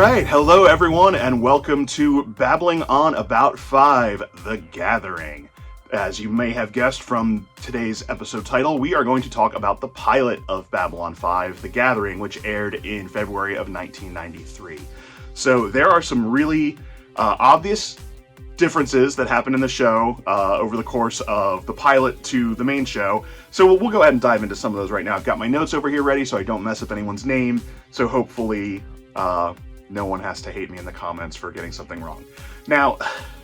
Alright, hello everyone, and welcome to Babbling on About 5, The Gathering. As you may have guessed from today's episode title, we are going to talk about the pilot of Babylon 5, The Gathering, which aired in February of 1993. So there are some really obvious differences that happen in the show over the course of the pilot to the main show. So we'll go ahead and dive into some of those right now. I've got my notes over here ready so I don't mess up anyone's name, so hopefully no one has to hate me in the comments for getting something wrong. Now,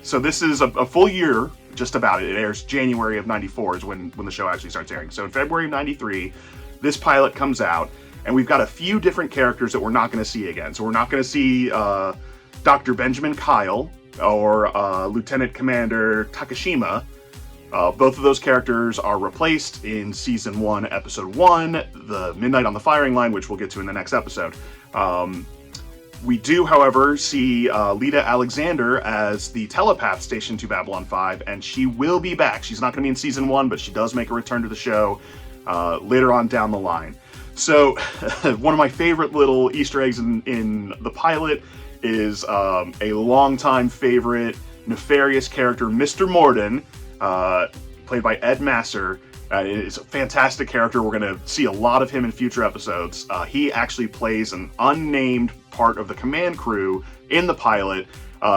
so this is a full year, just about it. It airs January of 94 is when the show actually starts airing. So in February of 93, this pilot comes out, and we've got a few different characters that we're not going to see again. So we're not going to see Dr. Benjamin Kyle or Lieutenant Commander Takashima. Both of those characters are replaced in Season 1, Episode 1, The Midnight on the Firing Line, which we'll get to in the next episode. We do, however, see Lita Alexander as the telepath stationed to Babylon 5, and she will be back. She's not going to be in Season 1, but she does make a return to the show later on down the line. So, one of my favorite little Easter eggs in the pilot is a longtime favorite, nefarious character, Mr. Morden, played by Ed Masser. Is a fantastic character. We're going to see a lot of him in future episodes. He actually plays an unnamed part of the command crew in the pilot.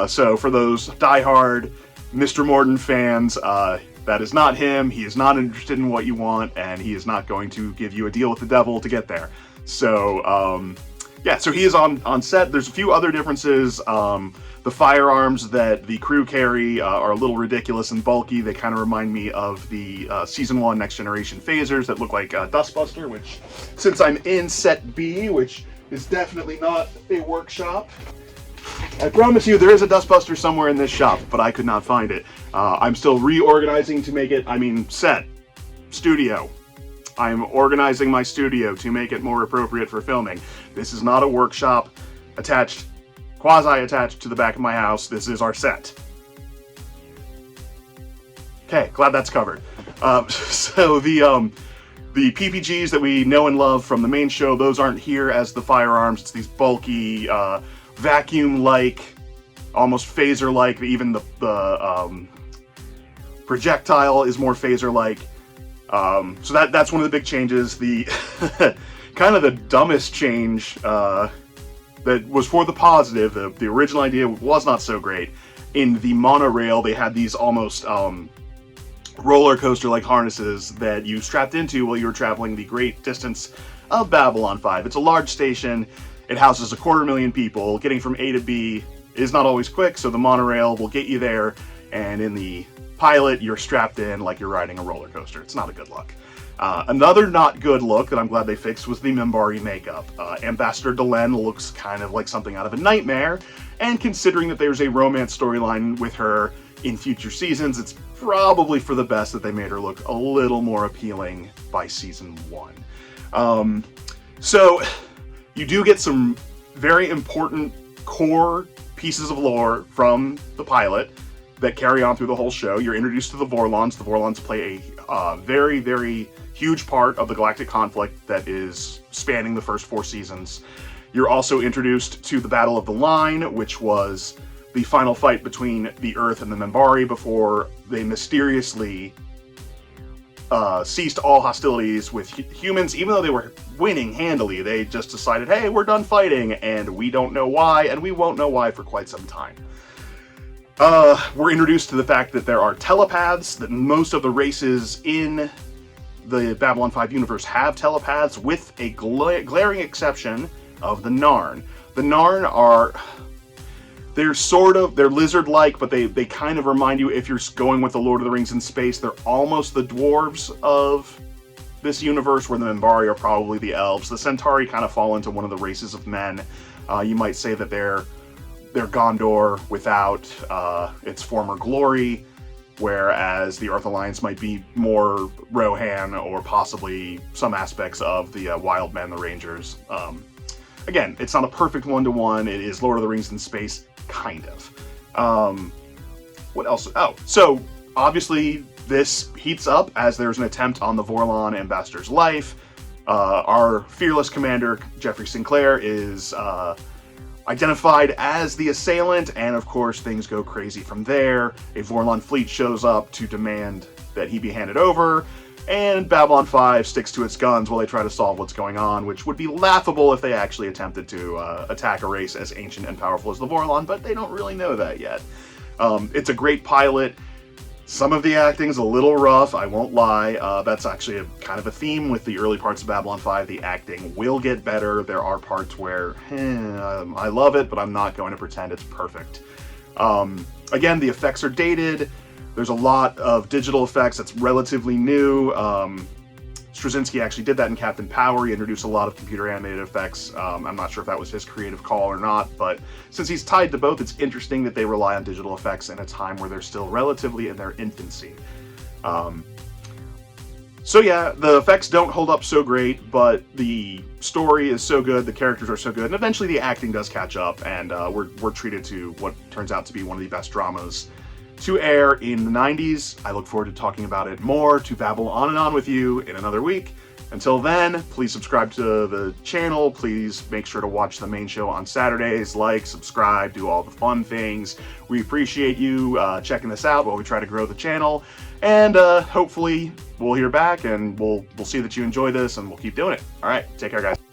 So for those diehard Mr. Morden fans, that is not him. He is not interested in what you want, and he is not going to give you a deal with the devil to get there. So, yeah, so he is on set. There's a few other differences. The firearms that the crew carry are a little ridiculous and bulky. They kind of remind me of the Season 1 Next Generation phasers that look like Dustbuster, which, since I'm in Set B, which is definitely not a workshop, I promise you there is a Dustbuster somewhere in this shop, but I could not find it. I'm still reorganizing to make it, studio. I'm organizing my studio to make it more appropriate for filming. This is not a workshop quasi-attached to the back of my house. This is our set. Okay, glad that's covered. So the PPGs that we know and love from the main show, those aren't here as the firearms. It's these bulky, vacuum-like, almost phaser-like. Even the projectile is more phaser-like. So that's one of the big changes. The kind of the dumbest change that was for the positive. The original idea was not so great. In the monorail, they had these almost roller coaster-like harnesses that you strapped into while you were traveling the great distance of Babylon 5. It's a large station. It houses 250,000 people. Getting from A to B is not always quick, so the monorail will get you there, and in the pilot, you're strapped in like you're riding a roller coaster. It's not a good look. Another not good look that I'm glad they fixed was the Minbari makeup. Ambassador Delenn looks kind of like something out of a nightmare, and considering that there's a romance storyline with her in future seasons, it's probably for the best that they made her look a little more appealing by Season 1. So, you do get some very important core pieces of lore from the pilot that carry on through the whole show. You're introduced to the Vorlons. The Vorlons play a very, very huge part of the galactic conflict that is spanning the first 4 seasons. You're also introduced to the Battle of the Line, which was the final fight between the Earth and the Minbari before they mysteriously ceased all hostilities with humans. Even though they were winning handily, they just decided, hey, we're done fighting, and we don't know why, and we won't know why for quite some time. We're introduced to the fact that there are telepaths, that most of the races in the Babylon 5 universe have telepaths, with a glaring exception of the Narn. The Narn they're lizard-like, but they kind of remind you, if you're going with the Lord of the Rings in space, they're almost the dwarves of this universe, where the Minbari are probably the elves. The Centauri kind of fall into one of the races of men. You might say that they're Gondor without its former glory, whereas the Earth Alliance might be more Rohan, or possibly some aspects of the Wild Men, the Rangers. Again, it's not a perfect one-to-one. It is Lord of the Rings in space, kind of. What else? Oh, so obviously this heats up as there's an attempt on the Vorlon ambassador's life. Our fearless commander, Jeffrey Sinclair, is identified as the assailant, and of course things go crazy from there. A Vorlon fleet shows up to demand that he be handed over, and Babylon 5 sticks to its guns while they try to solve what's going on, which would be laughable if they actually attempted to attack a race as ancient and powerful as the Vorlon, but they don't really know that yet. It's a great pilot. Some of the acting's a little rough, I won't lie. That's actually kind of a theme with the early parts of Babylon 5. The acting will get better. There are parts where, I love it, but I'm not going to pretend it's perfect. Again, the effects are dated. There's a lot of digital effects that's relatively new. Straczynski actually did that in Captain Power. He introduced a lot of computer animated effects. I'm not sure if that was his creative call or not, but since he's tied to both, it's interesting that they rely on digital effects in a time where they're still relatively in their infancy. So yeah, the effects don't hold up so great, but the story is so good, the characters are so good, and eventually the acting does catch up, and we're treated to what turns out to be one of the best dramas to air in the 90s. I look forward to talking about it more, to babble on and on with you in another week. Until then, please subscribe to the channel. Please make sure to watch the main show on Saturdays. Like, subscribe, do all the fun things. We appreciate you checking this out while we try to grow the channel. And hopefully we'll hear back and we'll see that you enjoy this and we'll keep doing it. All right, take care, guys.